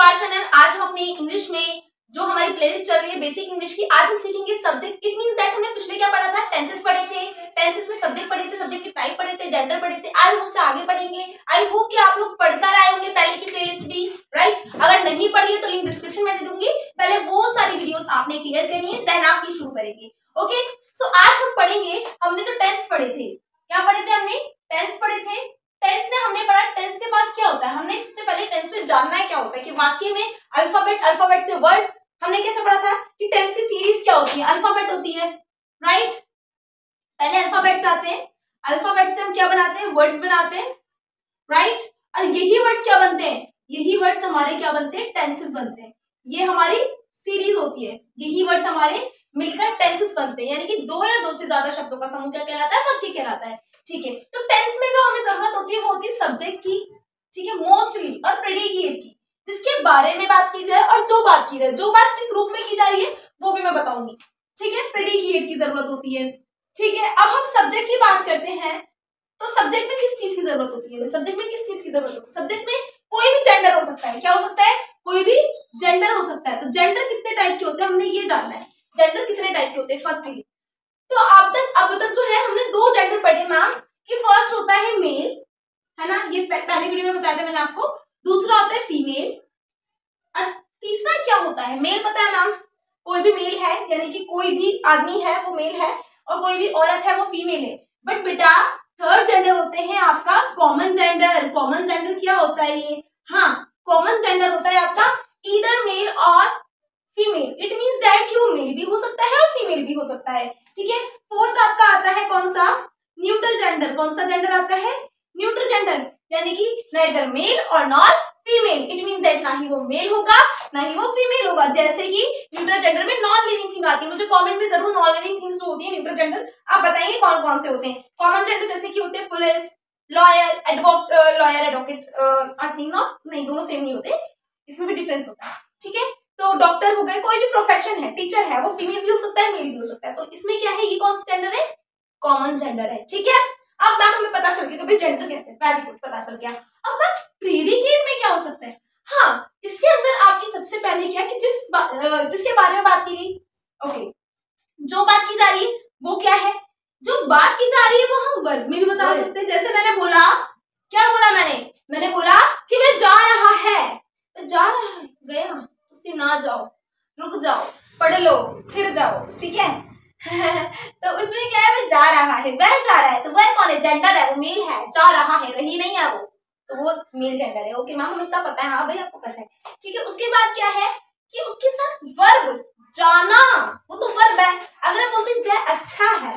Our channel. आज हम अपनी इंग्लिश में जो हमारी प्लेलिस्ट चल रही है बेसिक इंग्लिश की, आज हम सीखेंगे सब्जेक्ट। इट मींस दैट हमने पिछले क्या पढ़ा था, टेंसेस पढ़े थे, टेंसेस में सब्जेक्ट पढ़े थे, सब्जेक्ट के टाइप पढ़े थे, जेंडर पढ़े थे। आज हम उससे आगे पढ़ेंगे। आई होप कि आप लोग पढ़कर आए होंगे पहले की प्लेलिस्ट भी, राइट। अगर नहीं पढ़ी है तो लिंक डिस्क्रिप्शन में दे दूंगी, पहले वो सारी वीडियोस आपने क्लियर करनी है, देन आप ये शुरू करेंगे। ओके, सो आज हम पढ़ेंगे, हमने जो टेंस पढ़े थे, क्या पढ़े थे हमने, टेंस पढ़े थे। टेंस में हमने पढ़ा टेंस के पास क्या होता है, हमने सबसे पहले टेंस में जानना है क्या होता है कि वाक्य में अल्फाबेट, अल्फाबेट से वर्ड। हमने कैसे पढ़ा था कि टेंस की सीरीज क्या होती है, अल्फाबेट होती है, राइट। पहले अल्फाबेट्स आते हैं, अल्फाबेट से हम क्या बनाते हैं, वर्ड्स बनाते हैं, राइट। और यही वर्ड्स क्या बनते हैं, यही वर्ड्स हमारे क्या बनते हैं, टेंसेस बनते हैं। ये हमारी सीरीज होती है, यही वर्ड्स हमारे मिलकर टेंसेस बनते हैं, यानी कि दो या दो से ज्यादा शब्दों का समूह क्या कहलाता है, वाक्य कहलाता है। ठीक है, तो टेंस में जो हमें जरूरत होती है वो होती है सब्जेक्ट की, ठीक है, मोस्टली, और प्रेडिकेट की, जिसके बारे में बात की जाए और जो बात की जाए, जो बात किस रूप में की जा रही है वो भी मैं बताऊंगी। ठीक है, प्रेडिकेट की जरूरत होती है। ठीक है, अब हम सब्जेक्ट की बात करते हैं, तो सब्जेक्ट में किस चीज की जरूरत होती है, सब्जेक्ट में किस चीज की जरूरत होती है, सब्जेक्ट में कोई भी जेंडर हो सकता है। क्या हो सकता है, कोई भी जेंडर हो सकता है। तो जेंडर कितने टाइप के होते हैं हमने ये जानना है, जेंडर कितने टाइप के होते हैं फर्स्टली। तो अब तक जो है हमने दो जेंडर पढ़े मैम, कि फर्स्ट होता है मेल, है ना, ये पहले वीडियो में बताया था मैंने आपको। दूसरा होता है फीमेल, और तीसरा क्या होता है, मेल पता है मैम, कोई भी मेल है, यानी कि कोई भी आदमी है वो मेल है, और कोई भी औरत है वो फीमेल है। बट बेटा थर्ड जेंडर होते हैं आपका कॉमन जेंडर। कॉमन जेंडर क्या होता है ये, हाँ, कॉमन जेंडर होता है आपका ईदर मेल और फीमेल। इट मींस दैट कि वो मेल भी हो सकता है और फीमेल भी हो सकता है। ठीक है, फोर्थ आपका आता है कौन सा, न्यूट्रल जेंडर। कौन सा जेंडर आता है, न्यूट्रल जेंडर, यानी कि नाइदर मेल और not female. It means that ना ही वो मेल होगा ना ही वो फीमेल होगा। जैसे कि न्यूट्रल जेंडर में नॉन लिविंग थिंग आती है, मुझे कमेंट में जरूर नॉन लिविंग थिंग्स जो होती है न्यूट्रल जेंडर आप बताइए कौन कौन से होते हैं। कॉमन जेंडर जैसे कि होते हैं पुलिस, लॉयर, एडवोकेट और सेम नहीं, दोनों सेम नहीं होते, इसमें भी डिफरेंस होता है। ठीक है, तो डॉक्टर हो गए, कोई भी प्रोफेशन है, टीचर है, वो फीमेल भी हो सकता है मेल भी हो सकता है। तो इसमें क्या है, ये कौन सा जेंडर है, कॉमन जेंडर है। ठीक है, अब मैम हमें पता चल गया कि भाई जेंडर कैसे, वेरी गुड, पता चल गया। अब मैम प्रीडिकेट में क्या हो सकता है, हाँ, इसके अंदर आपकी सबसे पहले क्या कि जिसके बारे में बात की गई, ओके, जो बात की जा रही है वो क्या है, जो बात की जा रही है वो हम वर्ब में भी बता सकते हैं। जैसे मैंने बोला, क्या बोला मैंने बोला कि वह जा रहा है, तो जा रहा है, गया, उससे ना जाओ, रुक जाओ, पढ़ लो, फिर जाओ। ठीक है तो उसमें क्या है, वह जा रहा है, वह जा रहा है, तो वह कौन है, जेंडर है, वो मेल है, जा रहा है, रही नहीं है वो, तो वो मेल जेंडर है। ओके मैम, हमें इतना पता है, हाँ भाई आपको पता है। ठीक है, उसके बाद क्या है कि उसके साथ वर्ब, जाना, वो तो वर्ब है। अगर हम बोलते हैं वह अच्छा है,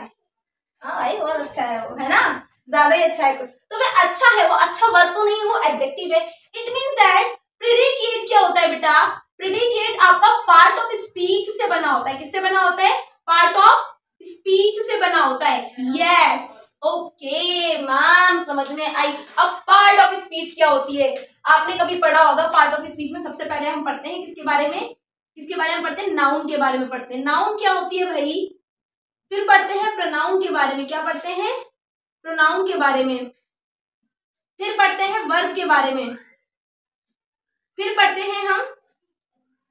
हाँ भाई बहुत अच्छा है वो, है ना, ज्यादा ही अच्छा है कुछ, तो वह अच्छा है, वो अच्छा वर्ब तो नहीं है, वो एडजेक्टिव है। इट मींस दैट प्रेडिकेट क्या होता है बेटा, प्रेडिकेट आपका पार्ट ऑफ स्पीच से बना होता है। किससे बना होता है, पार्ट ऑफ स्पीच से बना होता है। यस, ओके मैम, समझ में आई। अब पार्ट ऑफ स्पीच क्या होती है, आपने कभी पढ़ा होगा, पार्ट ऑफ स्पीच में सबसे पहले हम पढ़ते हैं किसके बारे में, किसके बारे में पढ़ते हैं, नाउन के बारे में पढ़ते हैं। नाउन क्या होती है भाई, फिर पढ़ते हैं प्रोनाउन के बारे में, क्या पढ़ते हैं, प्रोनाउन के बारे में, फिर पढ़ते हैं वर्ब के बारे में, फिर पढ़ते हैं हम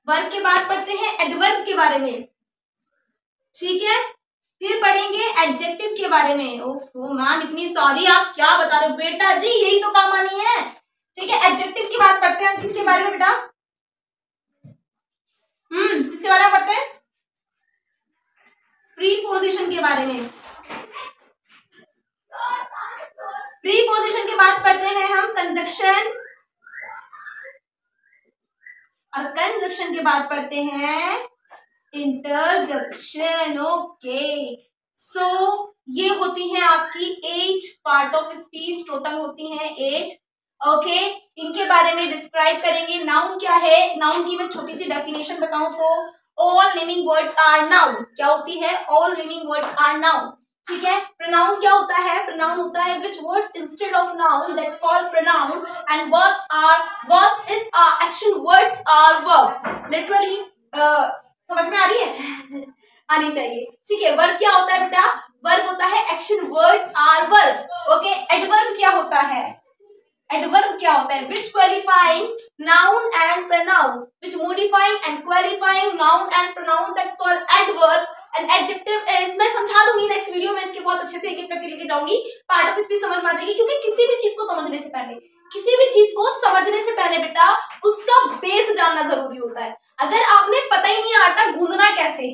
वर्ब के बाद पढ़ते हैं एडवर्ब के बारे में। ठीक है, फिर पढ़ेंगे एडजेक्टिव के बारे में। ओह मैम इतनी सॉरी, आप क्या बता रहे हो बेटा जी, यही तो काम आनी है। ठीक है, एडजेक्टिव की बात पढ़ते हैं, किसके बारे में बेटा, किसके बारे में पढ़ते हैं, प्रीपोजिशन के बारे में। प्रीपोजिशन के बाद पढ़ते हैं हम कंजक्शन, और कंजक्शन के बाद पढ़ते हैं इंटरजेक्शन। ओके, सो ये होती है आपकी 8 पार्ट ऑफ स्पीच, टोटल होती हैं 8। ओके, इनके बारे में डिस्क्राइब करेंगे। नाउन क्या है, नाउन की मैं छोटी सी डेफिनेशन बताऊं तो all living words are noun. क्या होती है, all living words are noun. ठीक है, प्रोनाउन क्या होता है, प्रोनाउन होता है which words instead of noun, that's called pronoun, and verbs is action words are verb. Literally समझ में आ रही है आनी चाहिए। ठीक है, वर्ब क्या होता है बेटा, वर्ब होता है action words are verb. Okay, adverb क्या होता है, एडवर्ब क्या होता है? Which qualifying noun and pronoun, which modifying and qualifying noun and pronoun, that's called adverb. And adjective is, मैं समझा दूंगी नेक्स्ट वीडियो में, इसके बहुत अच्छे से एक एक करके लेके जाऊंगी, पार्ट ऑफ स्पीच समझ में आ जाएगी। क्योंकि किसी भी चीज को समझने से पहले, किसी भी चीज को समझने से पहले बेटा उसका बेस जानना जरूरी होता है। अगर आपने पता ही नहीं आटा गूंदना कैसे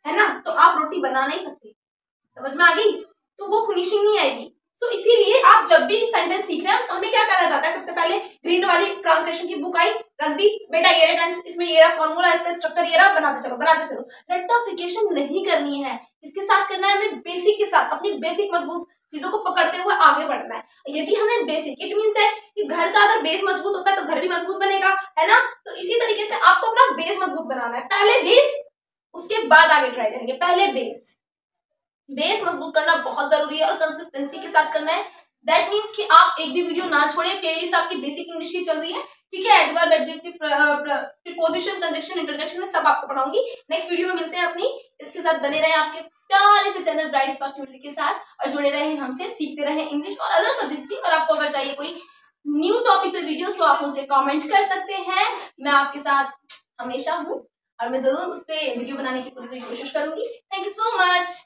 है ना, तो आप रोटी बना नहीं सकते। समझ में आ गई? तो वो फिनिशिंग नहीं आएगी। तो इसीलिए आप जब भी सेंटेंस सीख रहे हैं, हमें क्या करना चाहता है? सबसे पहले ग्रीन वाली ट्रांसलेशन की बुक आई, रख दी, बेटा ये रहा टेंस, इसमें ये रहा फॉर्मूला, इसका स्ट्रक्चर ये रहा, बनाते चलो। रट्टाफिकेशन नहीं करनी है, इसके साथ करना है हमें बेसिक के साथ, अपनी बेसिक मजबूत चीजों को पकड़ते हुए आगे बढ़ना है। यदि हमें बेसिक, इट मीन्स दैट कि घर का अगर बेस मजबूत होता है तो घर भी मजबूत बनेगा, है ना। तो इसी तरीके से आपको अपना बेस मजबूत बनाना है। पहले बेस, उसके बाद आगे ट्राई करेंगे। पहले बेस मजबूत करना बहुत जरूरी है और कंसिस्टेंसी के साथ करना है। दैट मीन्स कि आप एक भी वीडियो ना छोड़े। प्लेलिस्ट आपकी बेसिक इंग्लिश की चल रही है, ठीक है। Adverb, adjective, preposition, conjunction, interjection में सब आपको पढ़ाऊंगी। नेक्स्ट वीडियो में मिलते हैं अपनी। इसके साथ बने रहे आपके प्यारे से चैनल ब्राइट स्पार्क ट्यूटोरियल के साथ, और जुड़े रहे हमसे, सीखते रहे इंग्लिश और अदर सब्जेक्ट भी। और आपको अगर चाहिए कोई न्यू टॉपिक पे वीडियो, तो आप मुझे कमेंट कर सकते हैं। मैं आपके साथ हमेशा हूँ और मैं जरूर उस पर वीडियो बनाने की पूरी कोशिश करूंगी। Thank you so much.